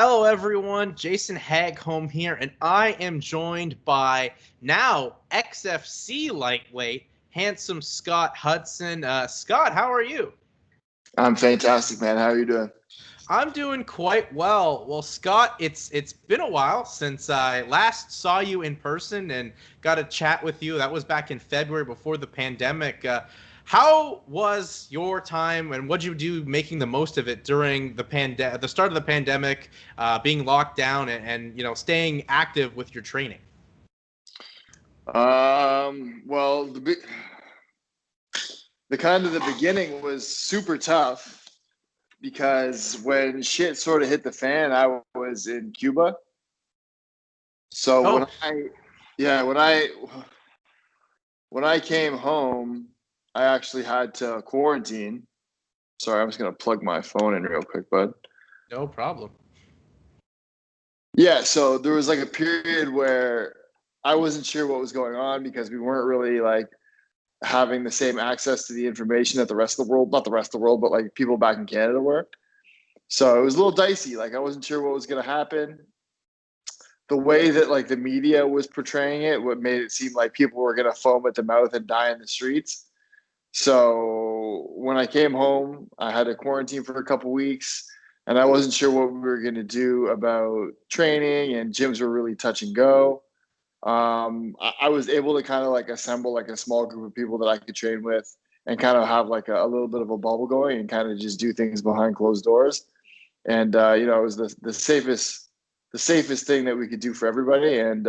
Hello, everyone. Jason Hagholm here, and I am joined by now XFC Lightweight, handsome Scott Hudson. Scott, how are you? I'm fantastic, man. How are you doing? I'm doing quite well. Well, Scott, it's been a while since I last saw you in person and got a chat with you. That was back in February before the pandemic. How was your time, and what'd you do making the most of it during the start of the pandemic, being locked down, and staying active with your training? Well, the kind of the beginning was super tough because when shit sort of hit the fan, I was in Cuba. So Oh, when I came home, I actually had to quarantine. Sorry, I'm just gonna plug my phone in real quick, bud. no problem. Yeah, so there was like a period where I wasn't sure what was going on because we weren't really like having the same access to the information that the rest of the world, not the rest of the world, but like people back in Canada were. So it was a little dicey. Like I wasn't sure what was going to happen. The way that like the media was portraying it, what made it seem like people were going to foam at the mouth and die in the streets. So when I came home, I had to quarantine for a couple weeks, and I wasn't sure what we were going to do about training, and gyms were really touch and go. I was able to kind of like assemble like a small group of people that I could train with and kind of have like a little bit of a bubble going and kind of just do things behind closed doors. And it was the safest thing that we could do for everybody. And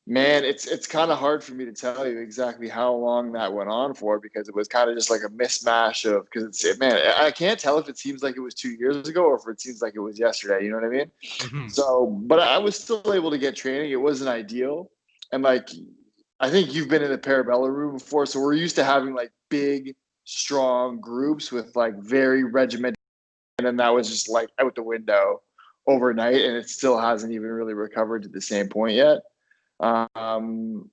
man, it's kind of hard for me to tell you exactly how long that went on for because it was kind of just like a mismatch of man, I can't tell if it seems like it was 2 years ago or if it seems like it was yesterday. You know what I mean? Hmm. So, but I was still able to get training. It wasn't ideal, and like I think you've been in the Parabellum room before, so we're used to having like big, strong groups with like very regimented, and then that was just like out the window overnight, and it still hasn't even really recovered to the same point yet. Um,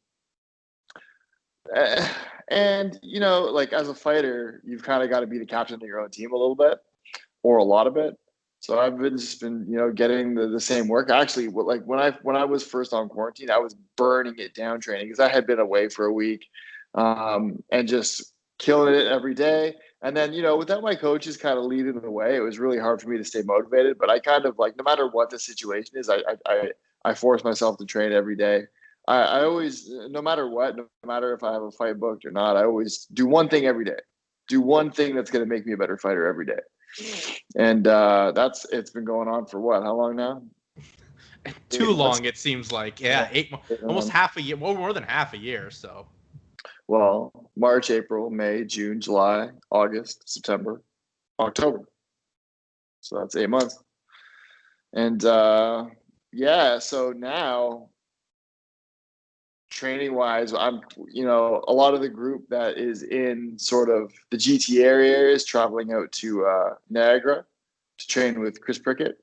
eh, and like as a fighter, you've kind of got to be the captain of your own team a little bit or a lot of it. So I've been getting the same work. Actually, like when I was first on quarantine, I was burning it down training because I had been away for a week, and just killing it every day. And then without my coaches kind of leading the way, it was really hard for me to stay motivated. But I kind of like no matter what the situation is, I force myself to train every day. I always, no matter what, no matter if I have a fight booked or not, I always do one thing every day. Do one thing that's going to make me a better fighter every day. And it's been going on for what? How long now? Too 8 months. long, it seems like. Yeah, Yeah. 8 months, almost half a year, well, more than half a year. So, Well, March, April, May, June, July, August, September, October. So that's 8 months. And yeah, so now training wise, I'm a lot of the group that is in sort of the GTA area is traveling out to Niagara to train with Chris Prickett.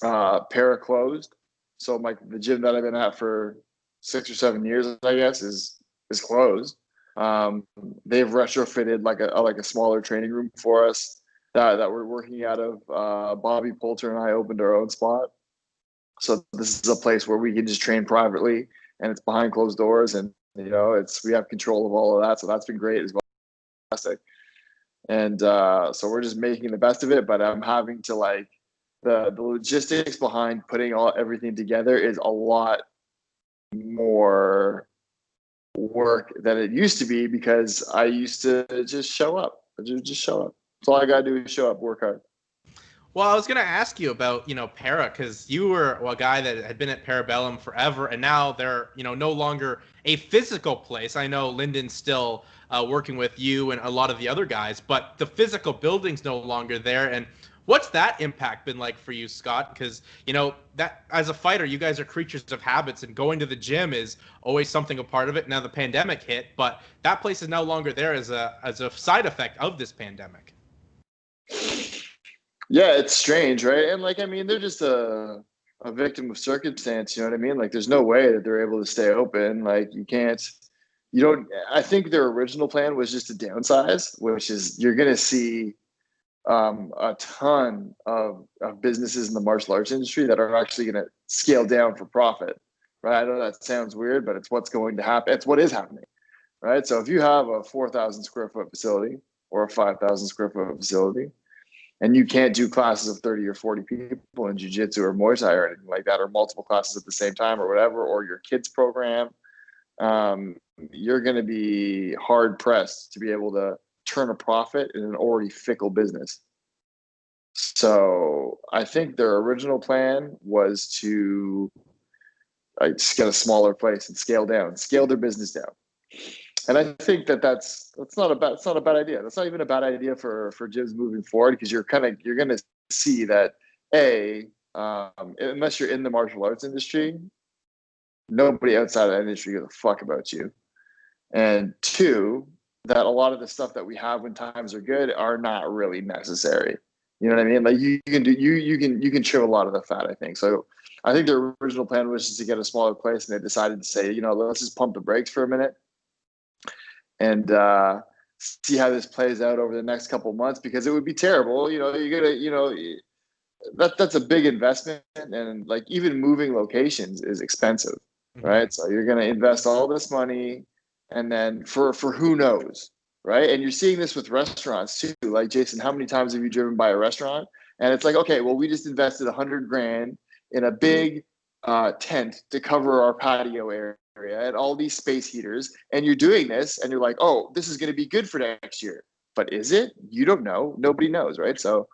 Para closed. So the gym that I've been at for 6 or 7 years, I guess, is closed. They've retrofitted like a smaller training room for us that we're working out of. Bobby Poulter and I opened our own spot. So this is a place where we can just train privately, and it's behind closed doors, and we have control of all of that. So that's been great as well. Fantastic. And so we're just making the best of it, but I'm having to like the logistics behind putting everything together is a lot more work than it used to be because I used to just show up. Just show up. That's all I gotta do is show up, work hard. well, I was going to ask you about, Para, because you were a guy that had been at Parabellum forever, and now they're, no longer a physical place. I know Lyndon's still working with you and a lot of the other guys, but the physical building's no longer there. And what's that impact been like for you, Scott? Because, that as a fighter, you guys are creatures of habits, and going to the gym is always something a part of it. Now the pandemic hit, but that place is no longer there as a side effect of this pandemic. Yeah, it's strange, right? And like, I mean, they're just a victim of circumstance. You know what I mean? Like, there's no way that they're able to stay open. Like, you can't. You don't. I think their original plan was just to downsize, which is you're gonna see a ton of businesses in the martial arts industry that are actually going to scale down for profit, right? I know that sounds weird, but it's what's going to happen. It's what is happening, right? So if you have a 4,000 square foot facility or a 5,000 square foot facility, and you can't do classes of 30 or 40 people in jiu-jitsu or Muay Thai or anything like that, or multiple classes at the same time or whatever, or your kids program, you're going to be hard pressed to be able to turn a profit in an already fickle business. So I think their original plan was to just get a smaller place and scale their business down. And I think that's not a bad idea. That's not even a bad idea for gyms moving forward, because you're going to see that unless you're in the martial arts industry, nobody outside of that industry gives a fuck about you. And two, that a lot of the stuff that we have when times are good are not really necessary. You know what I mean? Like you can trim a lot of the fat, I think. So I think their original plan was just to get a smaller place, and they decided to say, let's just pump the brakes for a minute and see how this plays out over the next couple of months, because it would be terrible. That's a big investment, and like even moving locations is expensive, right? So you're going to invest all this money, and then for who knows, right? And you're seeing this with restaurants too. Like, Jason, how many times have you driven by a restaurant and it's like, okay, well, we just invested $100,000 in a big tent to cover our patio area and all these space heaters, and you're doing this and you're like, oh, this is going to be good for next year. But is it? You don't know. Nobody knows, right? So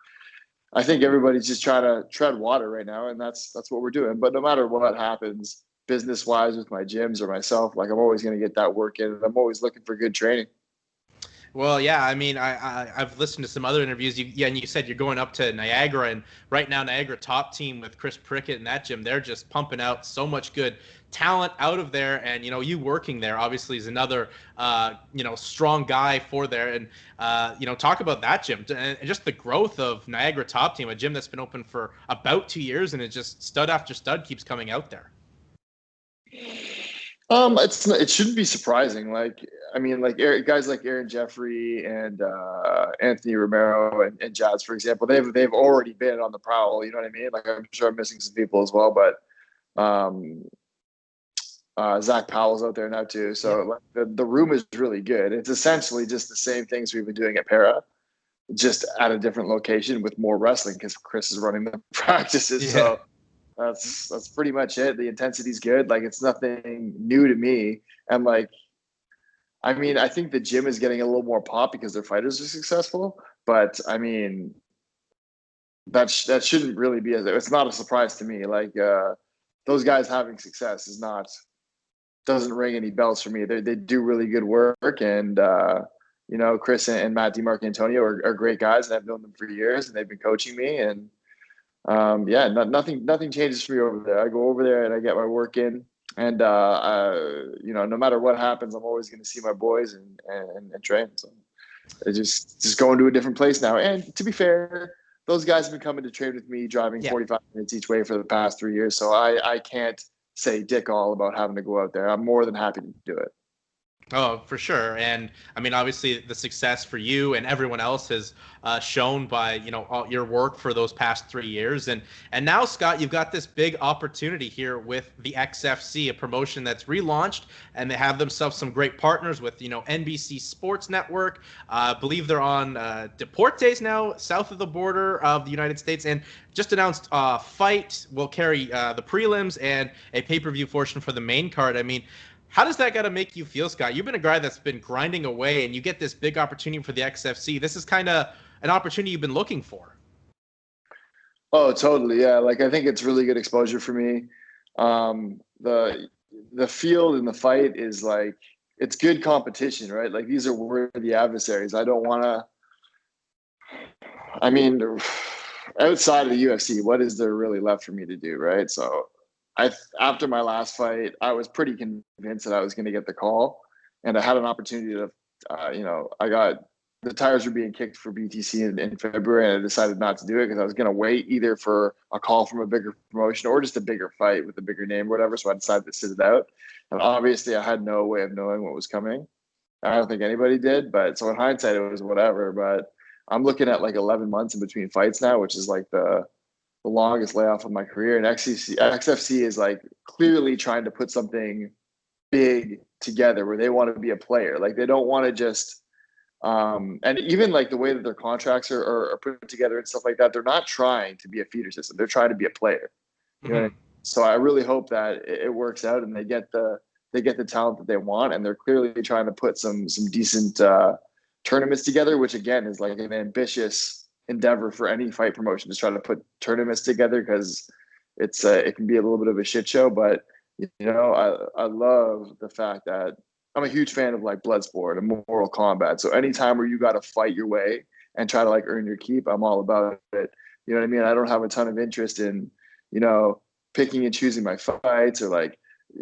I think everybody's just trying to tread water right now, and that's what we're doing. But no matter what happens, business wise with my gyms or myself, like I'm always going to get that work in, and I'm always looking for good training. Well, yeah, I mean, I've listened to some other interviews. And you said you're going up to Niagara, and right now Niagara Top Team with Chris Prickett in that gym, they're just pumping out so much good talent out of there. And you working there obviously is another strong guy for there. And talk about that gym and just the growth of Niagara Top Team, a gym that's been open for about 2 years, and it just stud after stud keeps coming out there. It shouldn't be surprising. Like, I mean, like guys like Aaron Jeffrey and Anthony Romero and Jazz, for example, they've already been on the prowl. You know what I mean? Like, I'm sure I'm missing some people as well, but Zach Powell's out there now too. So like, the room is really good. It's essentially just the same things we've been doing at Para, just at a different location with more wrestling, because Chris is running the practices. Yeah. So that's pretty much it. The intensity's good. Like, it's nothing new to me. And like, I mean, I think the gym is getting a little more pop because their fighters are successful. But I mean, that shouldn't really be. It's not a surprise to me. Like, those guys having success doesn't ring any bells for me. They do really good work, and Chris and Matt DiMarcantonio are great guys, and I've known them for years, and they've been coaching me. And nothing changes for me over there. I go over there and I get my work in, and no matter what happens, I'm always going to see my boys and train. So I just going to a different place now. And to be fair, those guys have been coming to train with me, driving 45 minutes each way for the past 3 years. So I can't say dick all about having to go out there. I'm more than happy to do it. Oh, for sure. And I mean, obviously the success for you and everyone else has shown by, all your work for those past 3 years. And now, Scott, you've got this big opportunity here with the XFC, a promotion that's relaunched, and they have themselves some great partners with, NBC Sports Network. I believe they're on Deportes now, south of the border of the United States, and just announced Fight will carry the prelims and a pay-per-view portion for the main card. I mean, how does that got to make you feel, Scott? You've been a guy that's been grinding away, and you get this big opportunity for the XFC. This is kind of an opportunity you've been looking for. Oh, totally. Yeah. Like, I think it's really good exposure for me. The field and the fight is like, it's good competition, right? Like, these are worthy adversaries. I don't want to, I mean, outside of the UFC, what is there really left for me to do, right? So after my last fight, I was pretty convinced that I was going to get the call, and I had an opportunity to, I got the tires were being kicked for BTC in February, and I decided not to do it because I was going to wait either for a call from a bigger promotion or just a bigger fight with a bigger name or whatever. So I decided to sit it out, and obviously I had no way of knowing what was coming. I don't think anybody did, but so in hindsight, it was whatever. But I'm looking at like 11 months in between fights now, which is like the longest layoff of my career. And XFC is like clearly trying to put something big together where they want to be a player. Like they don't want to just, and even like the way that their contracts are put together and stuff like that, they're not trying to be a feeder system. They're trying to be a player. You know what I mean? So I really hope that it works out and they get the talent that they want. And they're clearly trying to put some decent tournaments together, which again is like an ambitious endeavor for any fight promotion to try to put tournaments together, because it can be a little bit of a shit show. But I love the fact that I'm a huge fan of like blood sport and Mortal Kombat. So anytime where you got to fight your way and try to like earn your keep, I'm all about it. You know what I mean? I don't have a ton of interest in, picking and choosing my fights or like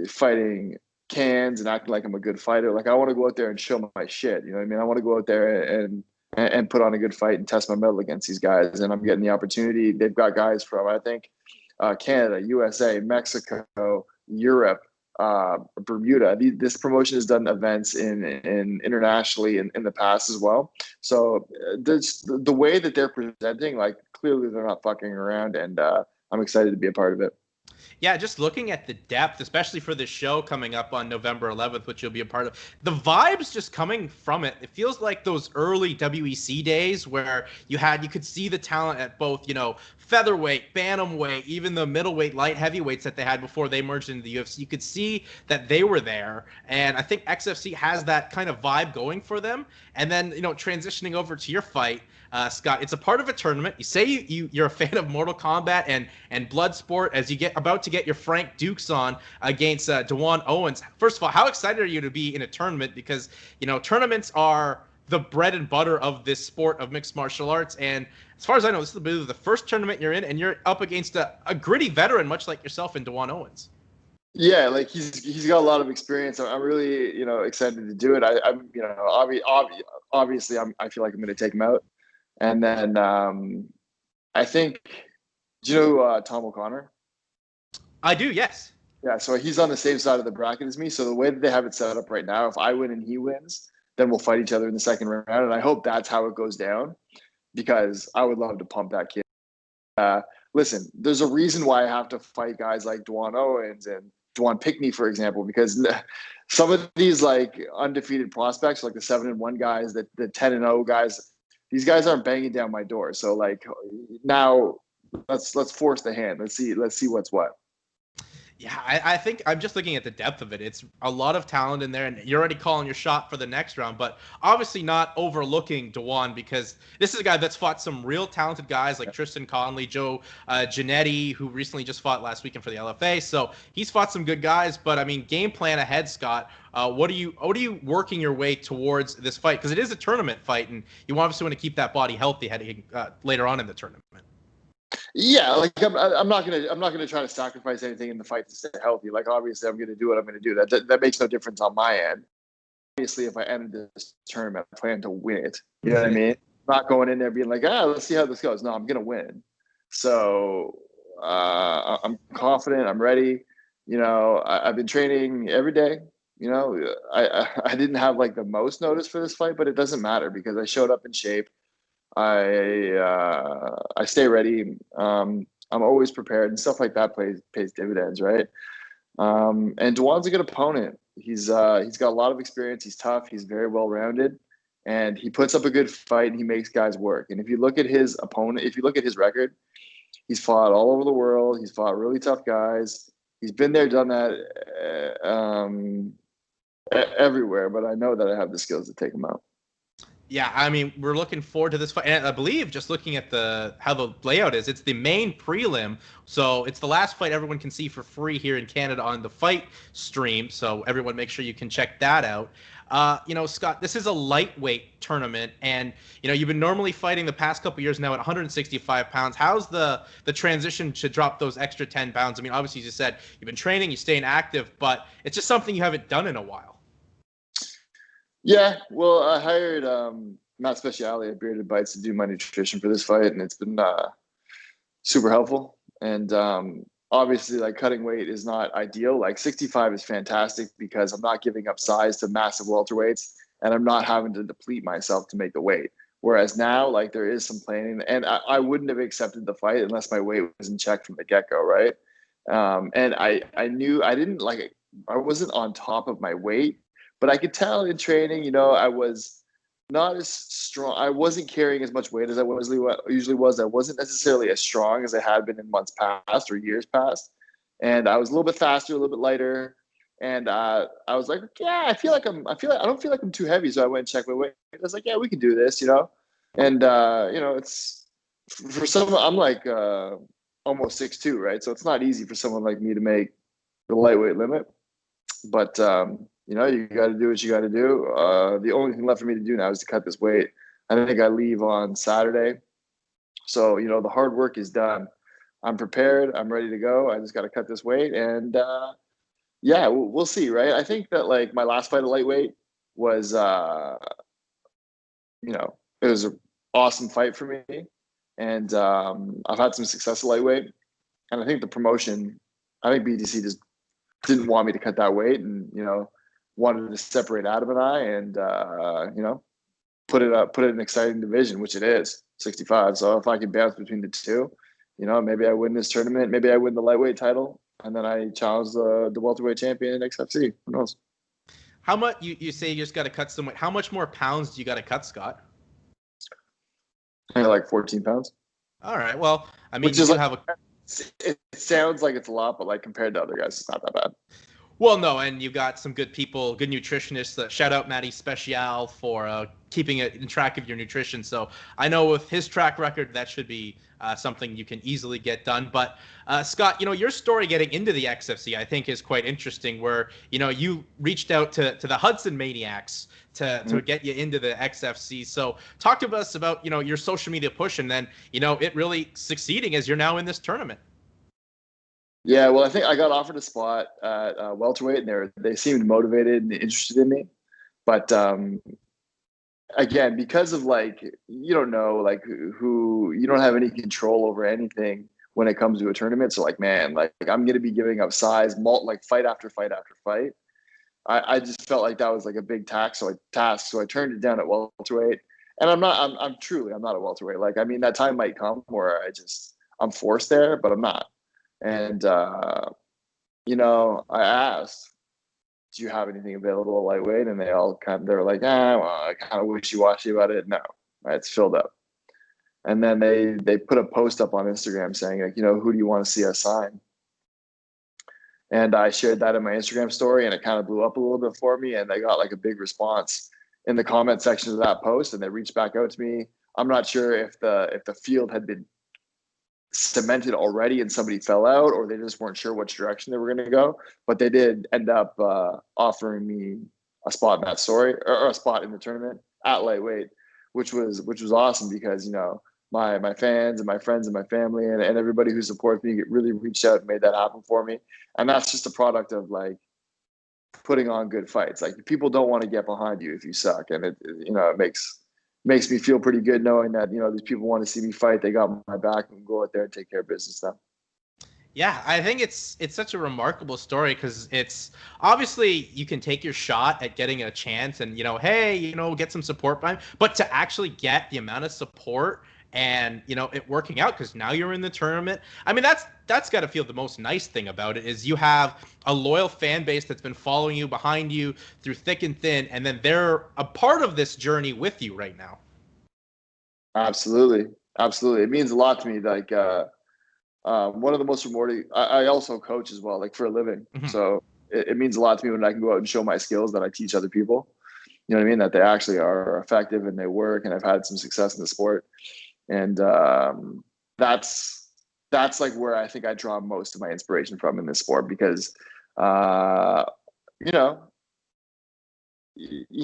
fighting cans and acting like I'm a good fighter. Like I want to go out there and show my shit. You know what I mean? I want to go out there and put on a good fight and test my mettle against these guys. And I'm getting the opportunity. They've got guys from, I think, Canada, USA, Mexico, Europe, Bermuda. This promotion has done events in internationally in the past as well. So the way that they're presenting, like clearly they're not fucking around, and I'm excited to be a part of it. Yeah, just looking at the depth, especially for this show coming up on November 11th, which you'll be a part of, the vibes just coming from it. It feels like those early WEC days where you could see the talent at both, featherweight, bantamweight, even the middleweight, light heavyweights that they had before they merged into the UFC. You could see that they were there. And I think XFC has that kind of vibe going for them. And then, transitioning over to your fight, Scott, it's a part of a tournament. You say you're a fan of Mortal Kombat and Bloodsport as you get about to get your Frank Dukes on against D'Juan Owens. First of all, how excited are you to be in a tournament? Because, tournaments are the bread and butter of this sport of mixed martial arts. And as far as I know, this is the first tournament you're in, and you're up against a gritty veteran, much like yourself in D'Juan Owens. Yeah, like he's got a lot of experience. I'm really, excited to do it. I'm obviously I feel like I'm going to take him out. And then I think, do you know Tom O'Connor? I do, yes. Yeah, so he's on the same side of the bracket as me. So the way that they have it set up right now, if I win and he wins, then we'll fight each other in the second round. And I hope that's how it goes down, because I would love to pump that kid. Listen, there's a reason why I have to fight guys like D'Juan Owens and Dwan Pickney, for example, because some of these like undefeated prospects, like the 7-1 guys, the 10-0 guys, these guys aren't banging down my door. So like now let's force the hand. Let's see what's what. Yeah, I think I'm just looking at the depth of it. It's a lot of talent in there, and you're already calling your shot for the next round, but obviously not overlooking D'Juan, because this is a guy that's fought some real talented guys like Tristan Conley, Joe Giannetti, who recently just fought last weekend for the LFA. So he's fought some good guys, but I mean, game plan ahead, Scott. What are you working your way towards this fight? Because it is a tournament fight, and you obviously want to keep that body healthy heading later on in the tournament. Yeah, like I'm not gonna try to sacrifice anything in the fight to stay healthy. Like obviously, I'm gonna do what I'm gonna do. That makes no difference on my end. Obviously, if I enter this tournament, I plan to win it. You know what I mean? I'm not going in there being like, let's see how this goes. No, I'm gonna win. So I'm confident. I'm ready. I've been training every day. I didn't have like the most notice for this fight, but it doesn't matter because I showed up in shape. I stay ready. I'm always prepared, and stuff like that pays dividends, right? And D'Juan's a good opponent. He's got a lot of experience. He's tough. He's very well rounded, and he puts up a good fight. And he makes guys work. And if you look at his opponent, if you look at his record, he's fought all over the world. He's fought really tough guys. He's been there, done that, everywhere. But I know that I have the skills to take him out. Yeah, I mean, we're looking forward to this fight. And I believe, just looking at how the layout is, it's the main prelim. So it's the last fight everyone can see for free here in Canada on the fight stream. So everyone make sure you can check that out. Scott, this is a lightweight tournament. And, you've been normally fighting the past couple years now at 165 pounds. How's the transition to drop those extra 10 pounds? I mean, obviously, as you said, you've been training, you're staying active, but it's just something you haven't done in a while. Yeah, well, I hired Matt Speciale at Bearded Bites to do my nutrition for this fight, and it's been super helpful. And obviously, like cutting weight is not ideal. Like 65 is fantastic because I'm not giving up size to massive welterweights, and I'm not having to deplete myself to make the weight. Whereas now, like, there is some planning, and I wouldn't have accepted the fight unless my weight was in check from the get-go, right? And I knew I wasn't on top of my weight, but I could tell in training, I was not as strong. I wasn't carrying as much weight as I usually was. I wasn't necessarily as strong as I had been in months past or years past. And I was a little bit faster, a little bit lighter. And I was like, yeah, I don't feel like I'm too heavy. So I went and checked my weight. I was like, yeah, we can do this, And, it's for someone, I'm like almost 6'2", right? So it's not easy for someone like me to make the lightweight limit. But, you got to do what you got to do. The only thing left for me to do now is to cut this weight. I think I leave on Saturday. So, the hard work is done. I'm prepared. I'm ready to go. I just got to cut this weight. And, yeah, we'll see, right? I think that, like, my last fight at lightweight was, it was an awesome fight for me. And I've had some success at lightweight. And I think BTC just didn't want me to cut that weight and, wanted to separate Adam and I and, put it in an exciting division, which it is, 65. So if I can bounce between the two, maybe I win this tournament, maybe I win the lightweight title, and then I challenge the welterweight champion in XFC. Who knows? How much you say you just got to cut some weight? How much more pounds do you got to cut, Scott? Like 14 pounds. All right. Well, I mean, it sounds like it's a lot, but like compared to other guys, it's not that bad. Well, no, and you've got some good people, good nutritionists. Shout out Matty Special for keeping it in track of your nutrition. So I know with his track record, that should be something you can easily get done. But Scott, your story getting into the XFC, I think, is quite interesting. Where you reached out to the Hudson Maniacs to get you into the XFC. So talk to us about your social media push, and then it really succeeding as you're now in this tournament. Yeah, well, I think I got offered a spot at welterweight, and they seemed motivated and interested in me. But again, because of you don't know who you don't have any control over anything when it comes to a tournament. So man, I'm going to be giving up size, fight after fight after fight. I just felt like that was a big task. So I turned it down at welterweight, and I'm not a welterweight. That time might come where I'm forced there, but I'm not. And, I asked, do you have anything available at lightweight? And they were like, I kind of wishy-washy about it. No, right, it's filled up. And then they put a post up on Instagram saying, who do you want to see us sign? And I shared that in my Instagram story, and it kind of blew up a little bit for me. And I got a big response in the comment section of that post, and they reached back out to me. I'm not sure if the field had been cemented already and somebody fell out, or they just weren't sure which direction they were going to go, but they did end up offering me a spot in that story, or a spot in the tournament at lightweight, which was awesome, because my fans and my friends and my family and everybody who supports me really reached out and made that happen for me. And that's just a product of putting on good fights. People don't want to get behind you if you suck, and it makes me feel pretty good knowing that these people want to see me fight. They got my back, and go out there and take care of business now. Yeah, I think it's such a remarkable story, because it's obviously you can take your shot at getting a chance and get some support behind, but to actually get the amount of support and it working out, because now you're in the tournament. I mean, that's got to feel the most nice thing about it, is you have a loyal fan base that's been following you, behind you through thick and thin, and then they're a part of this journey with you right now. Absolutely. It means a lot to me. One of the most rewarding, I also coach as well, for a living. Mm-hmm. So it means a lot to me when I can go out and show my skills that I teach other people. You know what I mean? That they actually are effective and they work, and I've had some success in the sport. And that's where I think I draw most of my inspiration from in this sport, because you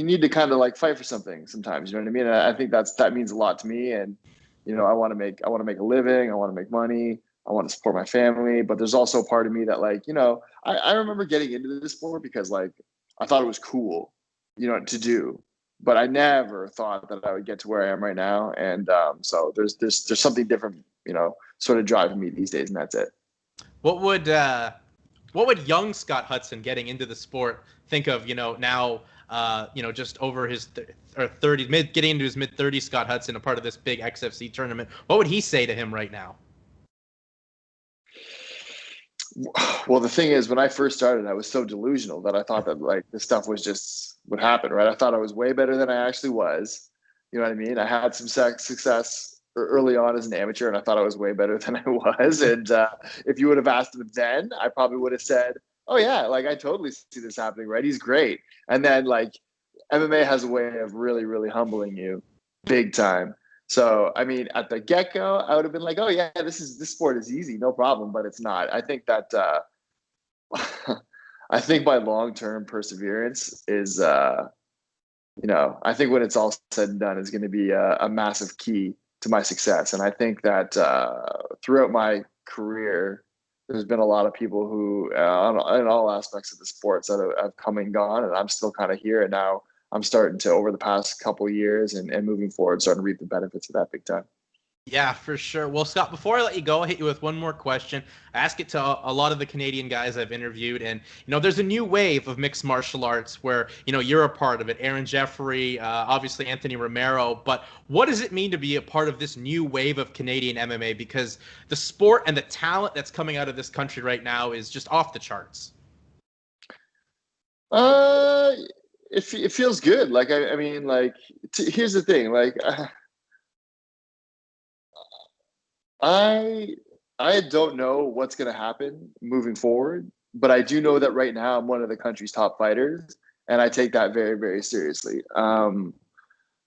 need to kind of fight for something sometimes. You know what I mean? And I think that means a lot to me. And I want to make a living. I want to make money. I want to support my family. But there's also a part of me that I remember getting into this sport because I thought it was cool, to do. But I never thought that I would get to where I am right now. And so there's something different, sort of driving me these days, and that's it. What would young Scott Hudson getting into the sport think of, now just over his 30, getting into his mid-30s, Scott Hudson, a part of this big XFC tournament. What would he say to him right now? Well, the thing is, when I first started, I was so delusional that I thought that like this stuff was just would happen, right? I thought I was way better than I actually was. You know what I mean? I had some success early on as an amateur, and I thought I was way better than I was. And if you would have asked him then, I probably would have said, "Oh yeah, like I totally see this happening, right? He's great." And then like MMA has a way of really, really humbling you, big time. So, I mean, at the get-go, I would have been like, "Oh yeah, this sport is easy, no problem," but it's not. I think that I think my long-term perseverance is, I think when it's all said and done, is going to be a massive key to my success. And I think that throughout my career, there's been a lot of people who, in all aspects of the sports, that have come and gone, and I'm still kind of here. And now I'm starting to, over the past couple of years and moving forward, starting to reap the benefits of that big time. Yeah, for sure. Well, Scott, before I let you go, I'll hit you with one more question. I ask it to a lot of the Canadian guys I've interviewed, and there's a new wave of mixed martial arts where you're a part of it. Aaron Jeffrey, obviously Anthony Romero. But what does it mean to be a part of this new wave of Canadian MMA? Because the sport and the talent that's coming out of this country right now is just off the charts. It feels good. Like I mean, like here's the thing. Like. I don't know what's going to happen moving forward, but I do know that right now I'm one of the country's top fighters, and I take that very, very seriously. So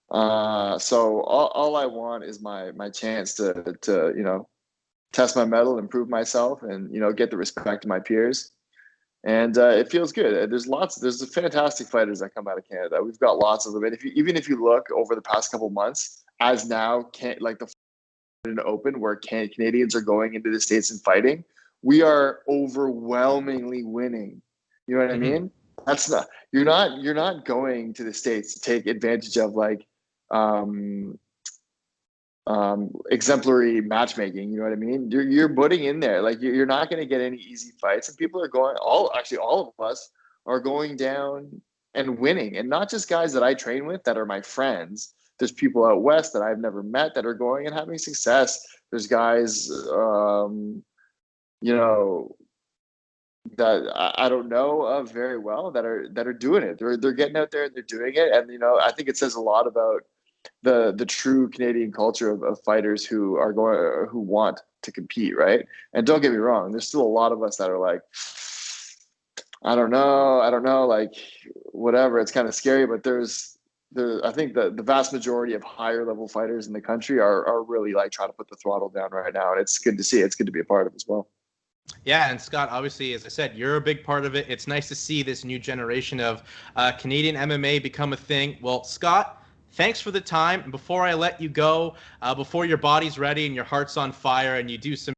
all I want is my chance to test my mettle, improve myself, and get the respect of my peers. And it feels good. There's fantastic fighters that come out of Canada. We've got lots of them. And even if you look over the past couple months, as now like the open where Canadians are going into the States and fighting, we are overwhelmingly winning. You know what I mean? That's not, you're not going to the States to take advantage of like exemplary matchmaking. You know what I mean? You're putting in there, like you're not going to get any easy fights, and people are going, all of us are going down and winning. And not just guys that I train with that are my friends. There's people out west that I've never met that are going and having success. There's guys, that I don't know of very well that are doing it. They're getting out there and they're doing it. And I think it says a lot about the true Canadian culture of fighters who want to compete, right? And don't get me wrong, there's still a lot of us that are like, I don't know, like whatever. It's kind of scary, but I think the vast majority of higher level fighters in the country are really like trying to put the throttle down right now. And it's good to see. It's good to be a part of as well. Yeah, and Scott, obviously, as I said, you're a big part of it. It's nice to see this new generation of Canadian MMA become a thing. Well, Scott, thanks for the time. And before I let you go, before your body's ready and your heart's on fire and you do some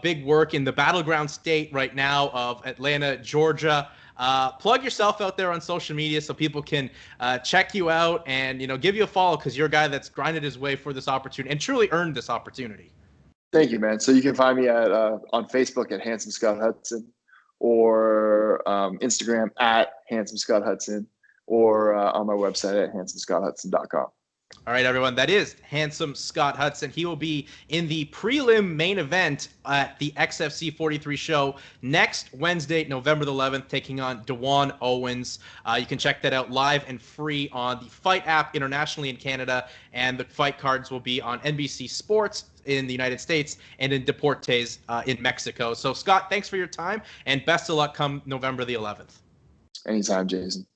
big work in the battleground state right now of Atlanta, Georgia, plug yourself out there on social media so people can check you out and give you a follow, because you're a guy that's grinded his way for this opportunity and truly earned this opportunity. Thank you, man. So you can find me on Facebook at Handsome Scott Hudson, or Instagram at Handsome Scott Hudson, or on my website at handsomescotthudson.com. All right, everyone. That is Handsome Scott Hudson. He will be in the prelim main event at the XFC 43 show next Wednesday, November the 11th, taking on D'Juan Owens. You can check that out live and free on the Fight app internationally in Canada, and the fight cards will be on NBC Sports in the United States and in Deportes in Mexico. So, Scott, thanks for your time, and best of luck come November the 11th. Anytime, Jason.